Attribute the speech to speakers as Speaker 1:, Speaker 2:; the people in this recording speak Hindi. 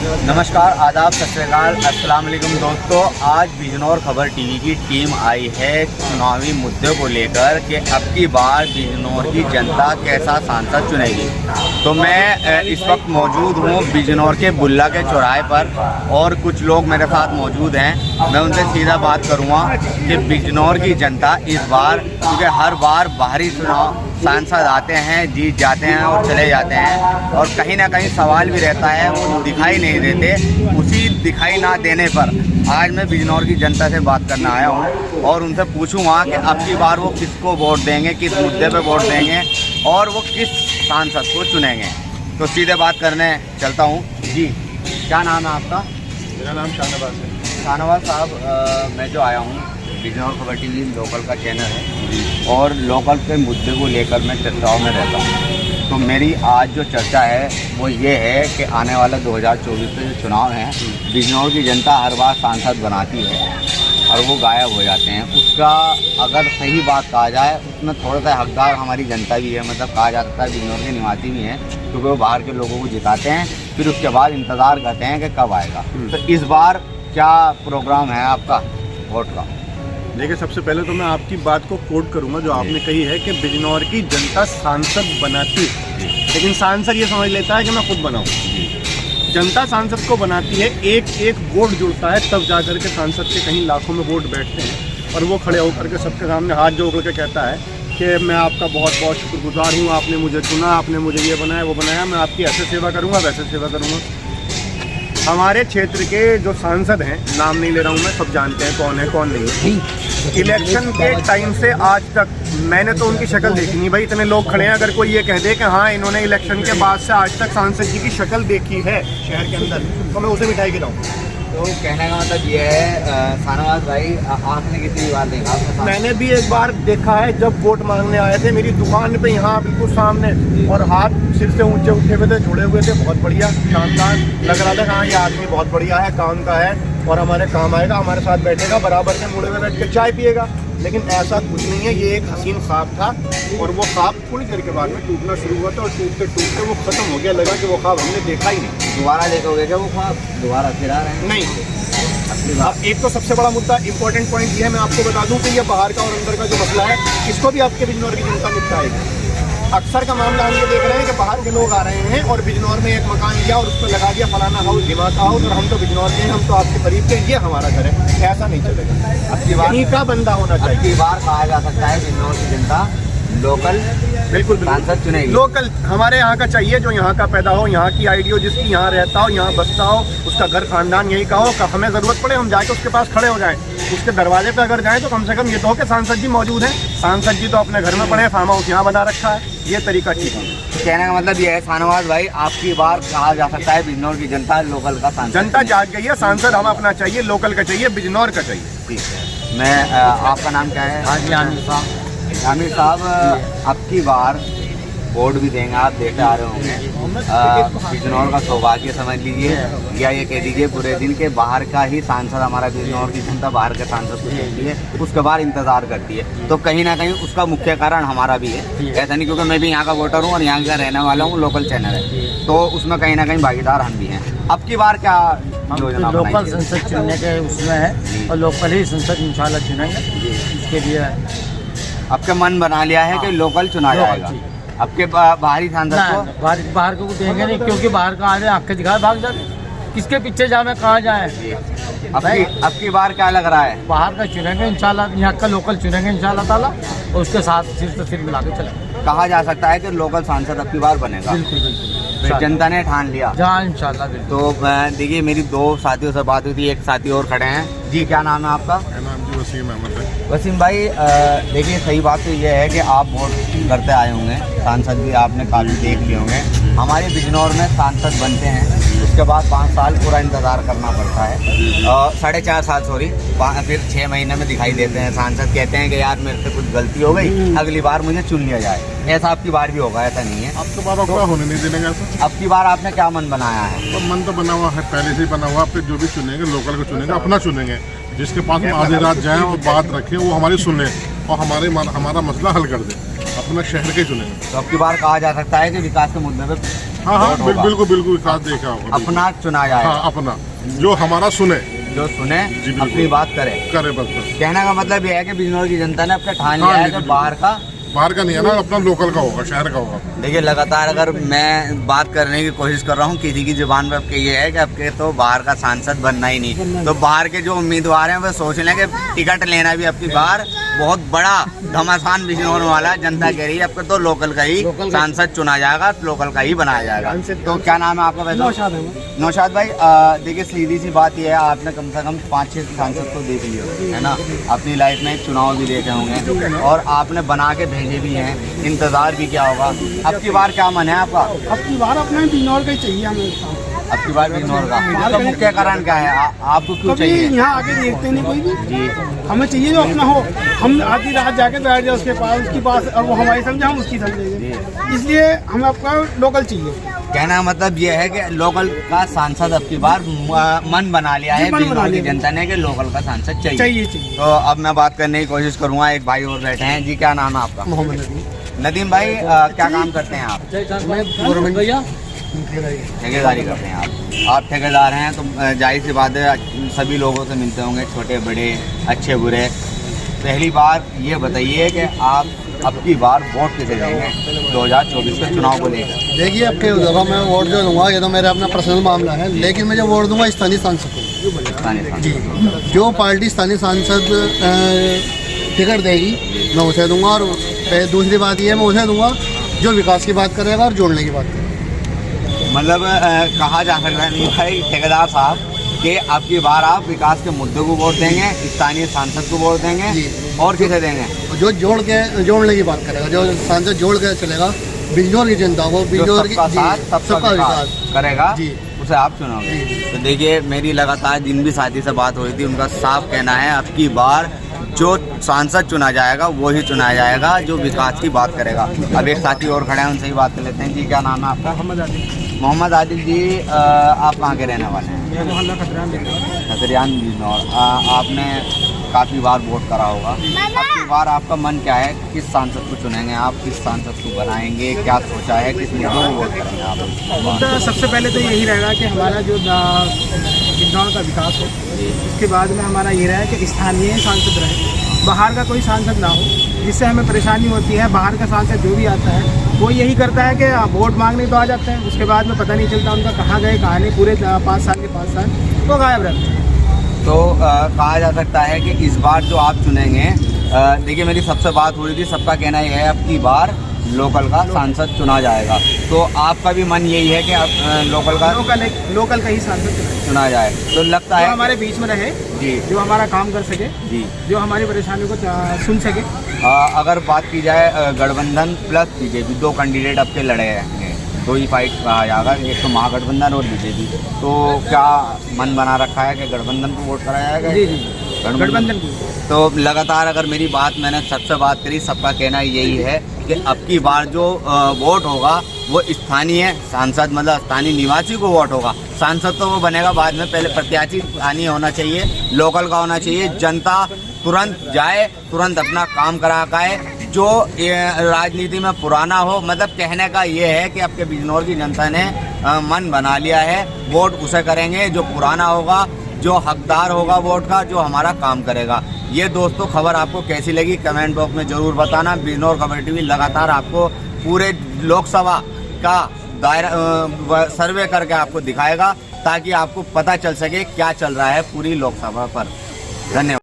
Speaker 1: नमस्कार, आदाब, सत श्री अकाल, अस्सलाम वालेकुम दोस्तों। आज बिजनौर खबर टीवी की टीम आई है चुनावी मुद्दे को लेकर कि अब की बार बिजनौर की जनता कैसा सांसद चुनेगी। तो मैं इस वक्त मौजूद हूँ बिजनौर के बुल्ला के चौराहे पर और कुछ लोग मेरे साथ मौजूद हैं। मैं उनसे सीधा बात करूँगा कि बिजनौर की जनता इस बार, क्योंकि हर बार बाहरी चुनाव सांसद आते हैं, जीत जाते हैं और चले जाते हैं, और कहीं ना कहीं सवाल भी रहता है, वो दिखाई नहीं देते। उसी दिखाई ना देने पर आज मैं बिजनौर की जनता से बात करने आया हूँ और उनसे पूछूंगा कि अब की बार वो किसको वोट देंगे, किस मुद्दे पे वोट देंगे और वो किस सांसद को चुनेंगे। तो सीधे बात करने चलता हूँ। जी, क्या नाम है आपका?
Speaker 2: मेरा नाम शाहनवाज है।
Speaker 1: शाहनवाज साहब, मैं जो आया हूँ, बिजनौर खबर टीवी लोकल का चैनल है और लोकल के मुद्दे को लेकर मैं चर्चाओं में रहता हूँ। तो मेरी आज जो चर्चा है वो ये है कि आने वाला 2024 के जो चुनाव हैं, बिजनौर की जनता हर बार सांसद बनाती है और वो गायब हो जाते हैं। उसका अगर सही बात कहा जाए, उसमें थोड़ा सा हकदार हमारी जनता भी है। मतलब कहा जा सकता है बिजनौर के निवासी भी हैं, क्योंकि वो बाहर के लोगों को जिताते हैं, फिर उसके बाद इंतज़ार करते हैं कि कब आएगा। तो इस बार क्या प्रोग्राम है आपका वोट का?
Speaker 2: देखिए, सबसे पहले तो मैं आपकी बात को कोट करूंगा जो आपने कही है कि बिजनौर की जनता सांसद बनाती है, लेकिन सांसद ये समझ लेता है कि मैं खुद बनाऊं। जनता सांसद को बनाती है, एक एक वोट जुड़ता है, तब जाकर के सांसद के कहीं लाखों में वोट बैठते हैं और वो खड़े होकर के सबके सामने हाथ जोड़ करके कहता है कि मैं आपका बहुत बहुत शुक्रगुजार हूँ, आपने मुझे चुना, आपने मुझे ये बनाया वो बनाया, मैं आपकी ऐसे सेवा करूँगा वैसे सेवा करूँगा। हमारे क्षेत्र के जो सांसद हैं, नाम नहीं ले रहा हूँ मैं, सब जानते हैं कौन है कौन नहीं है। इलेक्शन के टाइम से आज तक मैंने तो उनकी शक्ल देखी नहीं। भाई, इतने लोग खड़े हैं, अगर कोई ये कह दे कि हाँ इन्होंने इलेक्शन के बाद से आज तक सांसद जी की शक्ल देखी है शहर के अंदर, तो मैं उसे मिठाई खिलाऊँ।
Speaker 1: तो कहने का मतलब ये है शाहनवाज भाई, आपने कितनी बार देखा?
Speaker 2: मैंने भी एक बार देखा है, जब वोट मांगने आए थे मेरी दुकान पे यहाँ बिल्कुल सामने, और हाथ सिर से ऊंचे उठे हुए थे, जुड़े हुए थे, बहुत बढ़िया शानदार लग रहा था। हाँ, ये आदमी बहुत बढ़िया है, काम का है और हमारे काम आएगा, हमारे साथ बैठेगा, बराबर से मुड़े में बैठ के चाय पिएगा। लेकिन ऐसा कुछ नहीं है, ये एक हसीन ख्वाब था और वो ख्वाब थोड़ी देर के बाद में टूटना शुरू हुआ था और टूटते टूटते वो खत्म हो गया। लगा कि वो ख्वाब हमने देखा ही नहीं।
Speaker 1: दोबारा देखोगे क्या वो ख्वाब? दोबारा फिर आ रहे हैं?
Speaker 2: नहीं। अब एक तो सबसे बड़ा मुद्दा, इंपॉर्टेंट पॉइंट ये है, मैं आपको बता दूं कि ये बाहर का और अंदर का जो मसला है, इसको भी आपके बिजनौर की जनता निपटाएगी। अक्सर का मामला हम ये देख रहे हैं कि बाहर के लोग आ रहे हैं और बिजनौर में एक मकान लिया और उस पर लगा दिया फलाना हाउस, ढिमाका हाउस, और हम तो बिजनौर के हैं, हम तो आपके करीब के, ये हमारा घर है। ऐसा नहीं चलेगा।
Speaker 1: अब की बार
Speaker 2: का बंदा होना चाहिए।
Speaker 1: अब की बार कहा जा सकता है बिजनौर की जनता लोकल
Speaker 2: बिल्कुल
Speaker 1: सांसद चुनेगी।
Speaker 2: लोकल हमारे यहाँ का चाहिए, जो यहाँ का पैदा हो, यहाँ की आइडियो जिसकी यहाँ रहता हो, यहाँ बसता हो, उसका घर खानदान यही का हो, हमें ज़रूरत पड़े हम जाके उसके पास खड़े हो जाएं, उसके दरवाजे पे अगर जाएं तो कम से कम ये तो हो कि सांसद जी मौजूद हैं। सांसद जी तो अपने घर में पड़े, फार्म हाउस यहाँ बना रखा है, ये तरीका ठीक है।
Speaker 1: कहने का मतलब ये है शाहनवाज भाई, आपकी बार कहा जा सकता है बिजनौर की जनता लोकल का सांसद।
Speaker 2: जनता जाग गई है, सांसद हम अपना चाहिए, लोकल का चाहिए, बिजनौर का चाहिए।
Speaker 1: ठीक है। मैं आपका नाम क्या है?
Speaker 3: हाजी आमिर साहब।
Speaker 1: आमिर साहब, अब की बार वोट भी देंगे, आप देखते आ रहे होंगे। बिजनौर का सौभाग्य समझ लीजिए या ये कह दीजिए पूरे दिन के बाहर का ही सांसद, हमारा बिजनौर की जनता बाहर के सांसद को देखती है, उसके बाद इंतज़ार करती है। तो कहीं ना कहीं उसका मुख्य कारण हमारा भी है। ऐसा नहीं, क्योंकि मैं भी यहाँ का वोटर हूँ और यहाँ का रहने वाला हूँ, लोकल चैनल है, तो उसमें कहीं ना कहीं भागीदार हम भी हैं। अब की बार क्या योजना?
Speaker 3: लोकल संसद चुनने के उसमें है और लोकल ही संसद इंशाल्लाह चुनेंगे। इसके लिए
Speaker 1: आपका मन बना लिया है कि लोकल चुना जाएगा? आपके बाहरी सांसद को
Speaker 3: बाहर को देंगे नहीं, क्योंकि बाहर का आने आँखें दिखा भाग जाते, किसके पीछे जाए, कहाँ जाए।
Speaker 1: अब की बार क्या लग रहा है?
Speaker 3: बाहर का चुनेंगे इंशाल्लाह, यहाँ का लोकल चुनेंगे इंशाल्लाह ताला, और उसके साथ सिर से सिर मिला के चलेंगे।
Speaker 1: कहा जा सकता है कि लोकल सांसद अब की बार बनेगा।
Speaker 3: बिल्कुल बिल्कुल,
Speaker 1: जनता ने ठान लिया।
Speaker 3: हाँ इंशाल्लाह।
Speaker 1: तो देखिए, मेरी दो साथियों से बात हुई थी, एक साथी और खड़े हैं। जी, क्या नाम है आपका?
Speaker 2: मेरा नाम जी वसीम अहमद है।
Speaker 1: वसीम भाई, देखिए सही बात तो ये है कि आप वोट करते आए होंगे, सांसद भी आपने काफ़ी देख लिए होंगे। हमारे बिजनौर में सांसद बनते हैं, उसके बाद 5 साल पूरा इंतज़ार करना पड़ता है, 4.5 साल सॉरी, फिर 6 महीने में दिखाई देते हैं सांसद, कहते हैं कि यार मेरे से कुछ गलती हो गई, अगली बार मुझे चुन लिया जाए। ऐसा आपकी बार भी होगा? ऐसा नहीं है,
Speaker 2: अब तो बाबा को होने नहीं देने का।
Speaker 1: अब की बार आपने क्या मन बनाया है?
Speaker 2: तो मन तो बना हुआ है, पहले से ही बना हुआ। फिर जो भी चुनेंगे लोकल को चुनेंगे, अपना चुनेंगे, जिसके पास हम आधी रात जाएं और बात रखें, वो हमारी सुने और हमारा मसला हल कर दे, अपना शहर के चुनेंगे।
Speaker 1: तो अब की बार कहा जा सकता है कि विकास के मुद्दे पे
Speaker 4: हाँ हाँ
Speaker 1: वोट होगा।
Speaker 4: बिल्कुल बिल्कुल विकास देखा होगा।
Speaker 1: अपना चुना जाएगा।
Speaker 4: हाँ अपना जो हमारा सुने,
Speaker 1: जो सुने
Speaker 4: जी, बिल्कुल।
Speaker 1: अपनी बात करे।
Speaker 4: करे बस।
Speaker 1: कहने का मतलब ये है कि बिजनौर की जनता ने अपना ठान
Speaker 4: हाँ,
Speaker 1: लिया है
Speaker 4: बिल्कुल,
Speaker 1: कि बाहर का।
Speaker 4: बाहर का नहीं है ना, अपना लोकल का होगा, शहर का होगा।
Speaker 1: देखिए लगातार अगर मैं बात करने की कोशिश कर रहा हूँ किसी की जुबान पे आपके ये है कि आपके तो बाहर का सांसद बनना ही नहीं, तो बाहर के जो उम्मीदवार हैं वो सोच लें कि टिकट लेना भी आपकी बार बहुत बड़ा घमासान बिजनौर वाला है। जनता कह रही है आपका तो लोकल का ही सांसद चुना जाएगा, लोकल का ही बनाया जाएगा। तो क्या नाम है आपका? वैसे नौशाद भाई, देखिए सीधी सी बात यह है, आपने कम से कम 5-6 सांसद को देख लिया है ना, अपनी लाइफ में चुनाव भी देखे होंगे और आपने बना के भेजे भी हैं, इंतजार भी क्या होगा। अब की बार क्या मन है आपका?
Speaker 5: अब की बार अपना बिजनौर का ही चाहिए हमें।
Speaker 1: अब की बार बिजनौर का तो मुख्य कारण क्या है? आपको क्यों
Speaker 5: कभी
Speaker 1: चाहिए?
Speaker 5: यहाँ आके देखते नहीं कोई भी,
Speaker 1: जी
Speaker 5: हमें चाहिए जो अपना हो। हम आधी रात जाके बैठ जाए उसके पास, उसकी पास, और वो हमारी समझे, हम उसकी समझेंगे। इसलिए हमें आपका लोकल चाहिए।
Speaker 1: कहना का मतलब ये है कि लोकल का सांसद अब की बार मन बना लिया है
Speaker 5: जी, मन बना
Speaker 1: बिजनौर की
Speaker 5: लिया।
Speaker 1: जनता ने कि लोकल का सांसद चाहिए।
Speaker 5: चाहिए।
Speaker 1: तो अब मैं बात करने की कोशिश करूंगा, एक भाई और बैठे हैं। जी क्या नाम है आपका?
Speaker 5: मोहम्मद अली।
Speaker 1: नदीम भाई, क्या काम करते हैं आप?
Speaker 5: गवर्नमेंट भैया
Speaker 1: ठेकेदारी करते हैं आप ठेकेदार हैं तो जाहिर सी बात है सभी लोगों से मिलते होंगे, छोटे बड़े अच्छे बुरे। पहली बार ये बताइए कि आप अब की बार वोट किसे देंगे 2024 के चुनाव को लेकर?
Speaker 6: देखिए अब के जगह मैं वोट जो दूंगा ये तो मेरा अपना पर्सनल मामला है, लेकिन मैं जो वोट दूंगा स्थानीय सांसद को। जी, जो पार्टी स्थानीय सांसद टिकट देगी मैं उसे दूंगा। और दूसरी बात ये मैं उसे दूंगा जो विकास की बात करेगा और जोड़ने की बात करेगा।
Speaker 1: मतलब कहा जा सकता है नहीं भाई ठेकेदार साहब कि अब की बार आप विकास के मुद्दों को वोट देंगे, स्थानीय सांसद को वोट देंगे
Speaker 6: जी।
Speaker 1: और किसे देंगे?
Speaker 6: जो जोड़ने की बात करेगा, जो सांसद जोड़ के चलेगा बिजनौर की जनता को,
Speaker 1: जो
Speaker 6: बिजनौर की
Speaker 1: सबका साथ
Speaker 6: जी,
Speaker 1: सबका विकास करेगा
Speaker 6: जी।
Speaker 1: उसे आप चुनोगे। तो देखिए मेरी लगातार जिन भी साथी से बात हो रही थी उनका साफ कहना है अब की बार जो सांसद चुना जाएगा वो ही चुना जाएगा जो विकास की बात करेगा। अब एक साथी और खड़े हैं, उनसे ही बात कर लेते हैं। जी क्या नाम है आपका? मोहम्मद आदिल जी, आप कहाँ के रहने वाले हैं? खतरियान बिजनौर। आपने काफ़ी बार वोट करा होगा, अब की बार आपका मन क्या है? किस सांसद को चुनेंगे आप? किस सांसद को बनाएंगे? क्या सोचा है? किस मुद्दों को वोट करेंगे आप?
Speaker 5: तो सबसे पहले तो यही रहेगा कि हमारा जो बिजनौर का विकास हो। उसके बाद में हमारा ये रहा कि स्थानीय सांसद रहे, बाहर का कोई सांसद ना हो, जिससे हमें परेशानी होती है। बाहर का सांसद जो भी आता है वो यही करता है कि वोट मांगने तो आ जाते हैं, उसके बाद में पता नहीं चलता उनका कहाँ गए कहाँ नहीं, पूरे 5 साल के 5 साल तो गायब रहते हैं।
Speaker 1: तो कहा जा सकता है कि इस बार जो आप चुनेंगे, देखिए मेरी सबसे बात हो रही थी, सबका कहना यह है अब की बार लोकल का सांसद चुना जाएगा। तो आपका भी मन यही है कि आप लोकल
Speaker 5: का ही सांसद
Speaker 1: चुना जाए। तो लगता
Speaker 5: जो
Speaker 1: है
Speaker 5: हमारे बीच में रहे
Speaker 1: जी,
Speaker 5: जो हमारा काम कर सके
Speaker 1: जी।
Speaker 5: जो हमारी परेशानियों को सुन सके।
Speaker 1: अगर बात की जाए गठबंधन प्लस बीजेपी, 2 कैंडिडेट अब के लड़े हैं, 2 ही फाइट कहा जाएगा, एक तो महागठबंधन और बीजेपी। तो क्या मन बना रखा है कि गठबंधन को वोट कराया जाएगा?
Speaker 5: जी जी, गठबंधन की।
Speaker 1: तो लगातार अगर मेरी बात मैंने सबसे बात करी, सबका कहना यही है कि अब की बार जो वोट होगा वो स्थानीय सांसद मतलब स्थानीय निवासी को वोट होगा। सांसद तो वो बनेगा बाद में, पहले प्रत्याशी स्थानीय होना चाहिए, लोकल का होना चाहिए। जनता तुरंत जाए, तुरंत अपना काम करा पाए। जो राजनीति में पुराना हो, मतलब कहने का ये है कि आपके बिजनौर की जनता ने मन बना लिया है, वोट उसे करेंगे जो पुराना होगा, जो हकदार होगा वोट का, जो हमारा काम करेगा। ये दोस्तों खबर आपको कैसी लगी कमेंट बॉक्स में ज़रूर बताना। बिजनौर खबर टीवी लगातार आपको पूरे लोकसभा का दायरा सर्वे करके आपको दिखाएगा ताकि आपको पता चल सके क्या चल रहा है पूरी लोकसभा पर। धन्यवाद।